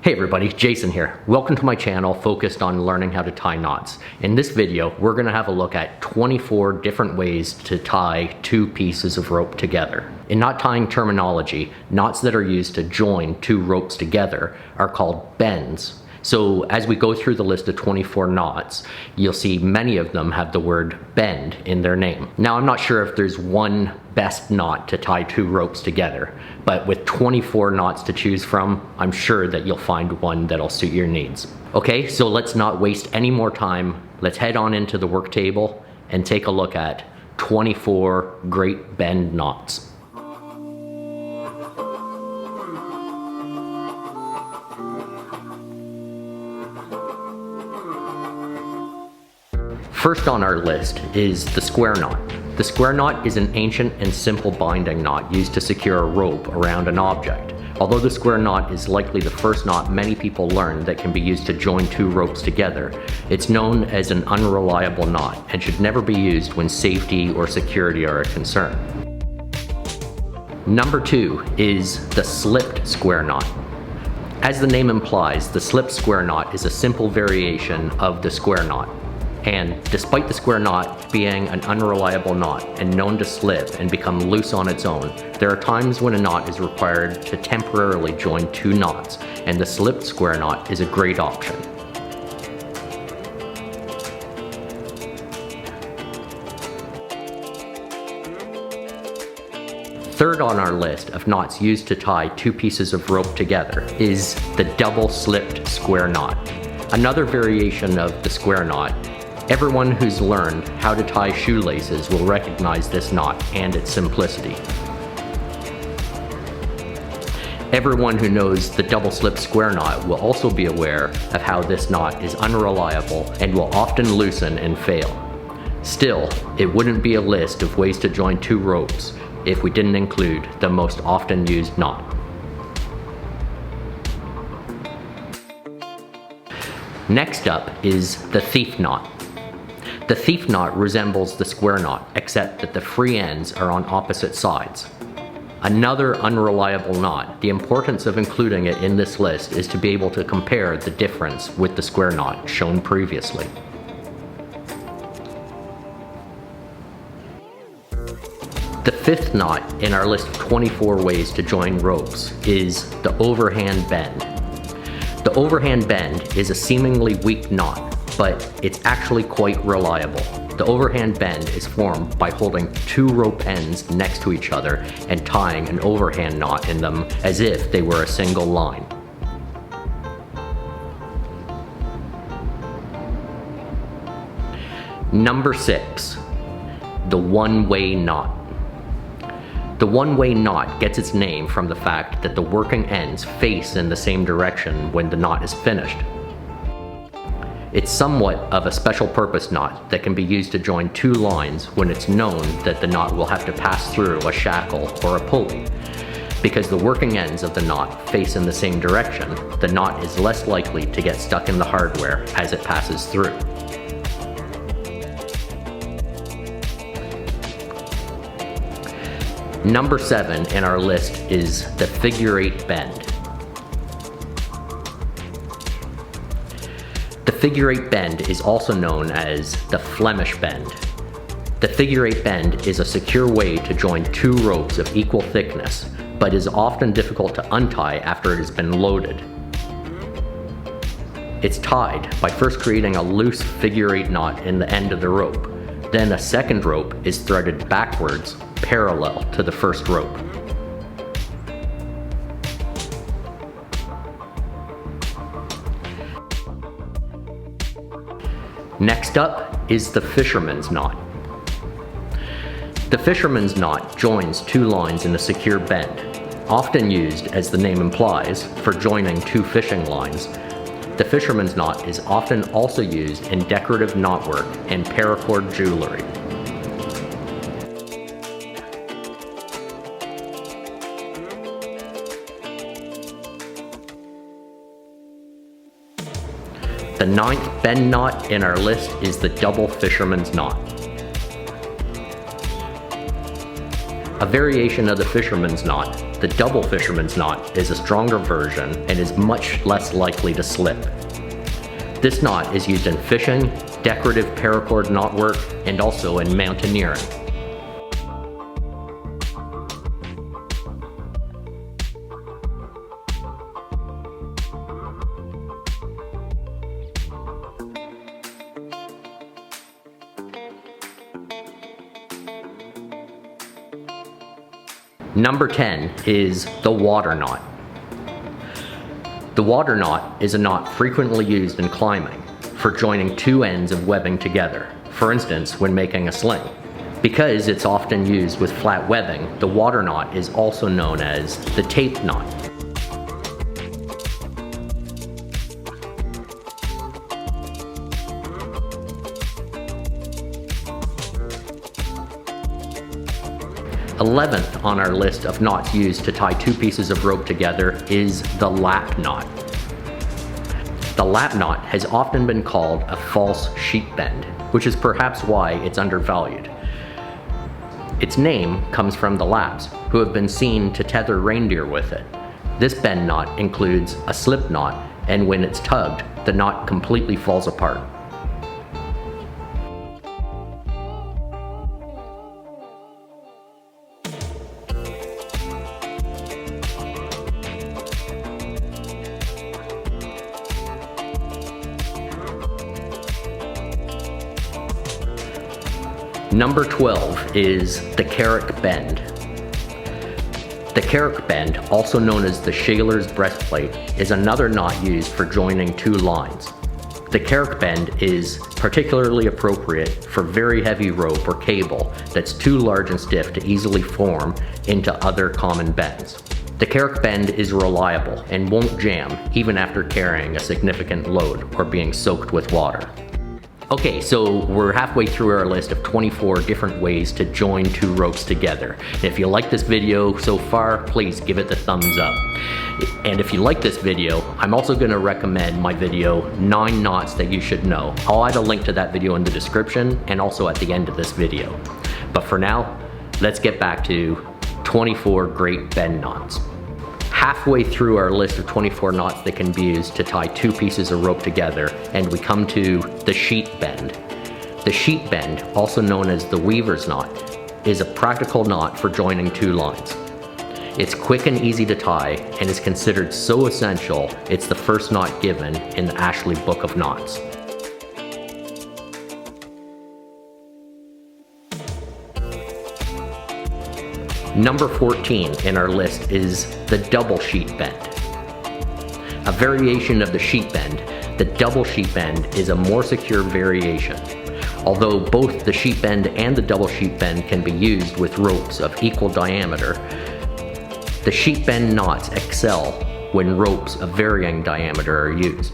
Hey everybody, Jason here. Welcome to my channel focused on learning how to tie knots. In this video, we're going to have a look at 24 different ways to tie two pieces of rope together. In knot tying terminology, knots that are used to join two ropes together are called bends. So as we go through the list of 24 knots, you'll see many of them have the word bend in their name. Now I'm not sure if there's one best knot to tie two ropes together, but with 24 knots to choose from, I'm sure that you'll find one that'll suit your needs. Okay, so let's not waste any more time. Let's head on into the work table and take a look at 24 great bend knots. First on our list is the square knot. The square knot is an ancient and simple binding knot used to secure a rope around an object. Although the square knot is likely the first knot many people learned that can be used to join two ropes together, it's known as an unreliable knot and should never be used when safety or security are a concern. Number 2 is the slipped square knot. As the name implies, the slipped square knot is a simple variation of the square knot. And despite the square knot being an unreliable knot and known to slip and become loose on its own, there are times when a knot is required to temporarily join two knots, and the slipped square knot is a great option. Third on our list of knots used to tie two pieces of rope together is the double slipped square knot. Another variation of the square knot. Everyone who's learned how to tie shoelaces will recognize this knot and its simplicity. Everyone who knows the double slip square knot will also be aware of how this knot is unreliable and will often loosen and fail. Still, it wouldn't be a list of ways to join two ropes if we didn't include the most often used knot. Next up is the thief knot. The thief knot resembles the square knot, except that the free ends are on opposite sides. Another unreliable knot. The importance of including it in this list is to be able to compare the difference with the square knot shown previously. The fifth knot in our list of 24 ways to join ropes is the overhand bend. The overhand bend is a seemingly weak knot, but it's actually quite reliable. The overhand bend is formed by holding two rope ends next to each other and tying an overhand knot in them as if they were a single line. Number 6, the one-way knot. The one-way knot gets its name from the fact that the working ends face in the same direction when the knot is finished. It's somewhat of a special purpose knot that can be used to join two lines when it's known that the knot will have to pass through a shackle or a pulley. Because the working ends of the knot face in the same direction, the knot is less likely to get stuck in the hardware as it passes through. Number 7 in our list is the figure-8 bend. The figure-8 bend is also known as the Flemish bend. The figure-8 bend is a secure way to join two ropes of equal thickness, but is often difficult to untie after it has been loaded. It's tied by first creating a loose figure-8 knot in the end of the rope. Then a second rope is threaded backwards, parallel to the first rope. Next up is the fisherman's knot. The fisherman's knot joins two lines in a secure bend, often used, as the name implies, for joining two fishing lines. The fisherman's knot is often also used in decorative knotwork and paracord jewelry. The 9th bend knot in our list is the double fisherman's knot. A variation of the fisherman's knot, The double fisherman's knot is a stronger version and is much less likely to slip. This knot is used in fishing, decorative paracord knotwork, and also in mountaineering. Number 10 is the water knot. The water knot is a knot frequently used in climbing for joining two ends of webbing together, for instance when making a sling. Because it's often used with flat webbing, the water knot is also known as the tape knot. Eleventh on our list of knots used to tie two pieces of rope together is the lap knot. The lap knot has often been called a false sheep bend, which is perhaps why it's undervalued. Its name comes from the Lapps, who have been seen to tether reindeer with it. This bend knot includes a slip knot, and when it's tugged, the knot completely falls apart. Number 12 is the Carrick Bend. The Carrick Bend, also known as the Shaler's breastplate, is another knot used for joining two lines. The Carrick Bend is particularly appropriate for very heavy rope or cable that's too large and stiff to easily form into other common bends. The Carrick Bend is reliable and won't jam even after carrying a significant load or being soaked with water. Okay, so we're halfway through our list of 24 different ways to join two ropes together. And if you like this video so far, please give it the thumbs up. And if you like this video, I'm also going to recommend my video, 9 Knots That You Should Know. I'll add a link to that video in the description and also at the end of this video. But for now, let's get back to 24 great bend knots. Halfway through our list of 24 knots that can be used to tie two pieces of rope together, and we come to the sheet bend. The sheet bend, also known as the weaver's knot, is a practical knot for joining two lines. It's quick and easy to tie and is considered so essential it's the first knot given in the Ashley Book of Knots. Number 14 in our list is the double sheet bend. A variation of the sheet bend, the double sheet bend is a more secure variation. Although both the sheet bend and the double sheet bend can be used with ropes of equal diameter, the sheet bend knots excel when ropes of varying diameter are used.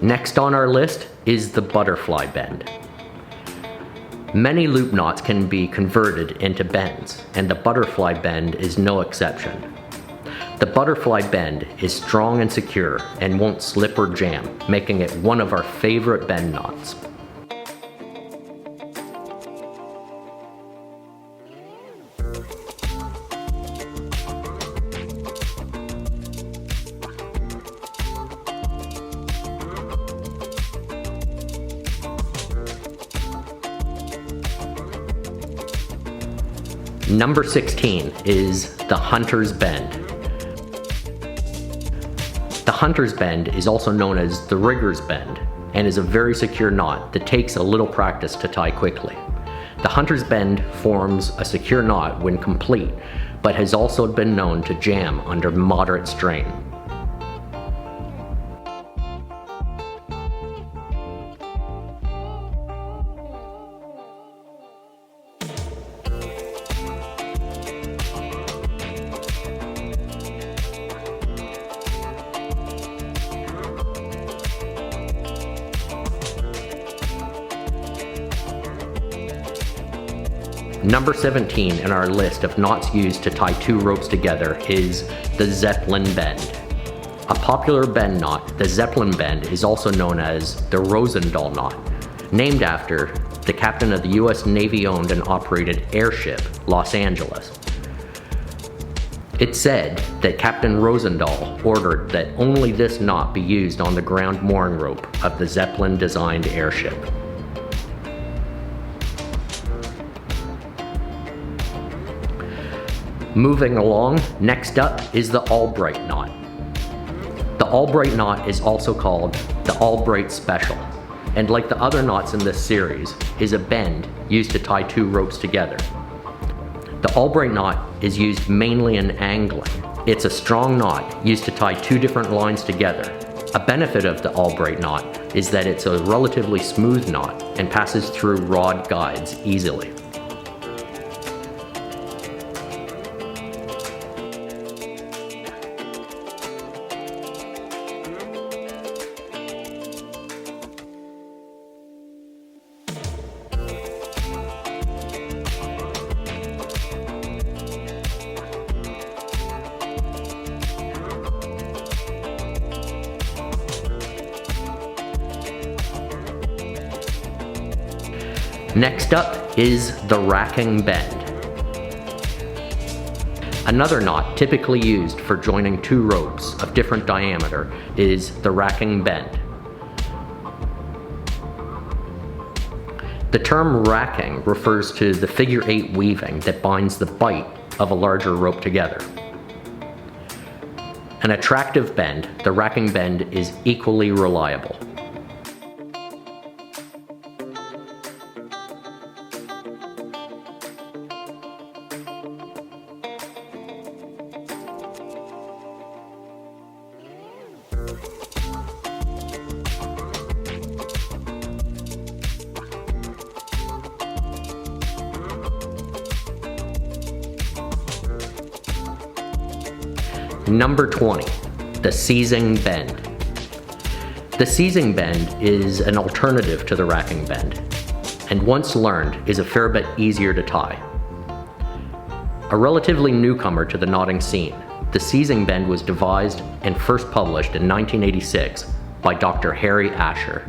Next on our list is the butterfly bend. Many loop knots can be converted into bends, and the butterfly bend is no exception. The butterfly bend is strong and secure and won't slip or jam, making it one of our favorite bend knots. Number 16 is the hunter's bend. The hunter's bend is also known as the rigger's bend and is a very secure knot that takes a little practice to tie quickly. The hunter's bend forms a secure knot when complete, but has also been known to jam under moderate strain. Number 17 in our list of knots used to tie two ropes together is the Zeppelin Bend. A popular bend knot, the Zeppelin Bend is also known as the Rosendahl knot, named after the captain of the U.S. Navy-owned and operated airship Los Angeles. It's said that Captain Rosendahl ordered that only this knot be used on the ground mooring rope of the Zeppelin-designed airship. Moving along, next up is the Albright Knot. The Albright Knot is also called the Albright Special, and like the other knots in this series, is a bend used to tie two ropes together. The Albright Knot is used mainly in angling. It's a strong knot used to tie two different lines together. A benefit of the Albright Knot is that it's a relatively smooth knot and passes through rod guides easily. Next up is the racking bend. Another knot typically used for joining two ropes of different diameter is the racking bend. The term racking refers to the figure 8 weaving that binds the bight of a larger rope together. An attractive bend, the racking bend is equally reliable. Number 20, the seizing bend. The seizing bend is an alternative to the racking bend, and once learned is a fair bit easier to tie. A relatively newcomer to the knotting scene, the seizing bend was devised and first published in 1986 by Dr. Harry Asher.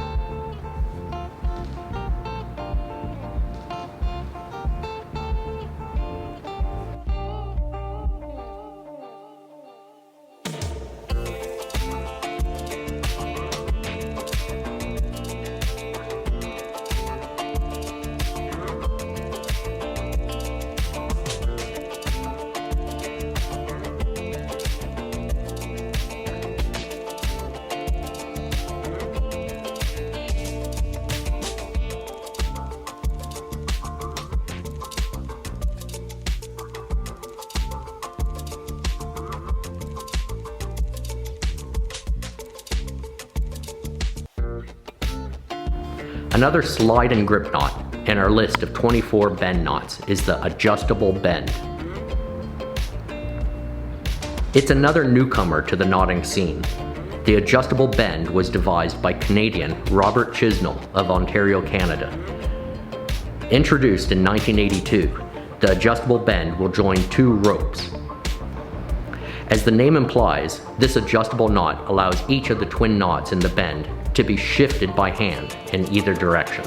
Another slide and grip knot in our list of 24 bend knots is the adjustable bend. It's another newcomer to the knotting scene. The adjustable bend was devised by Canadian Robert Chisnell of Ontario, Canada. Introduced in 1982, the adjustable bend will join two ropes. As the name implies, this adjustable knot allows each of the twin knots in the bend to be shifted by hand in either direction.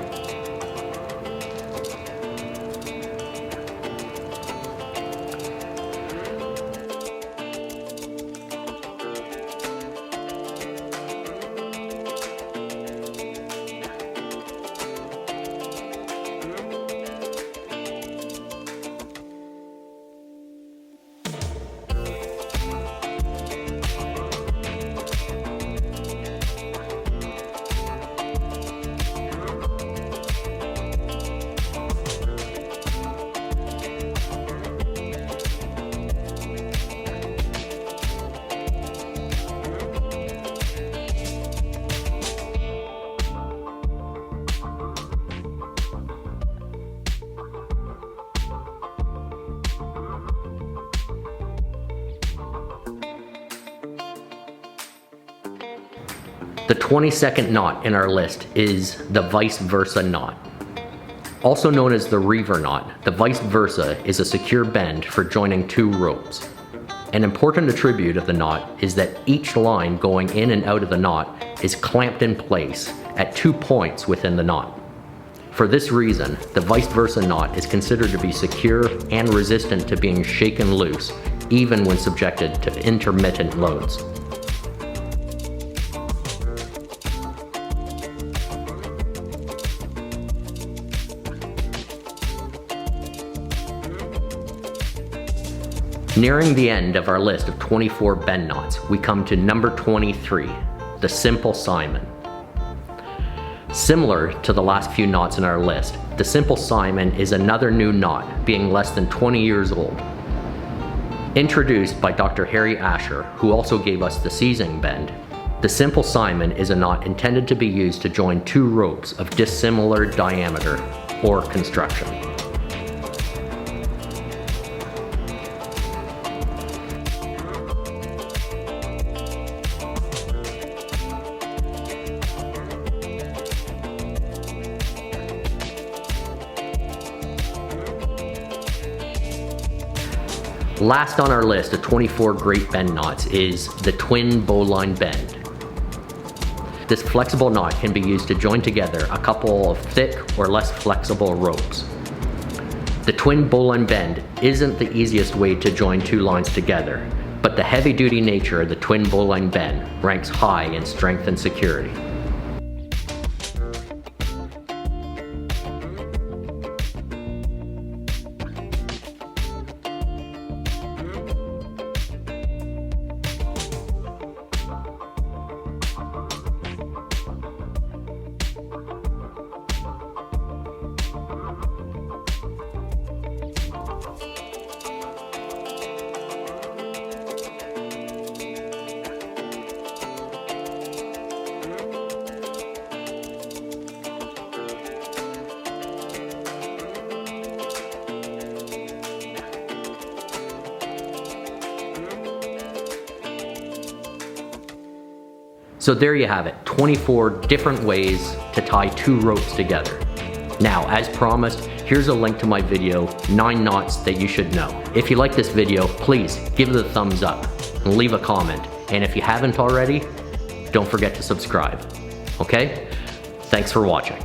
The 22nd knot in our list is the vice versa knot. Also known as the reaver knot, the vice versa is a secure bend for joining two ropes. An important attribute of the knot is that each line going in and out of the knot is clamped in place at 2 points within the knot. For this reason, the vice versa knot is considered to be secure and resistant to being shaken loose, even when subjected to intermittent loads. Nearing the end of our list of 24 bend knots, we come to number 23, the Simple Simon. Similar to the last few knots in our list, the Simple Simon is another new knot, being less than 20 years old. Introduced by Dr. Harry Asher, who also gave us the Seizing Bend, the Simple Simon is a knot intended to be used to join two ropes of dissimilar diameter or construction. Last on our list of 24 great bend knots is the twin bowline bend. This flexible knot can be used to join together a couple of thick or less flexible ropes. The twin bowline bend isn't the easiest way to join two lines together, but the heavy-duty nature of the twin bowline bend ranks high in strength and security. So there you have it, 24 different ways to tie two ropes together. Now, as promised, here's a link to my video, 9 knots that you should know. If you like this video, please give it a thumbs up and leave a comment. And if you haven't already, don't forget to subscribe. Okay? Thanks for watching.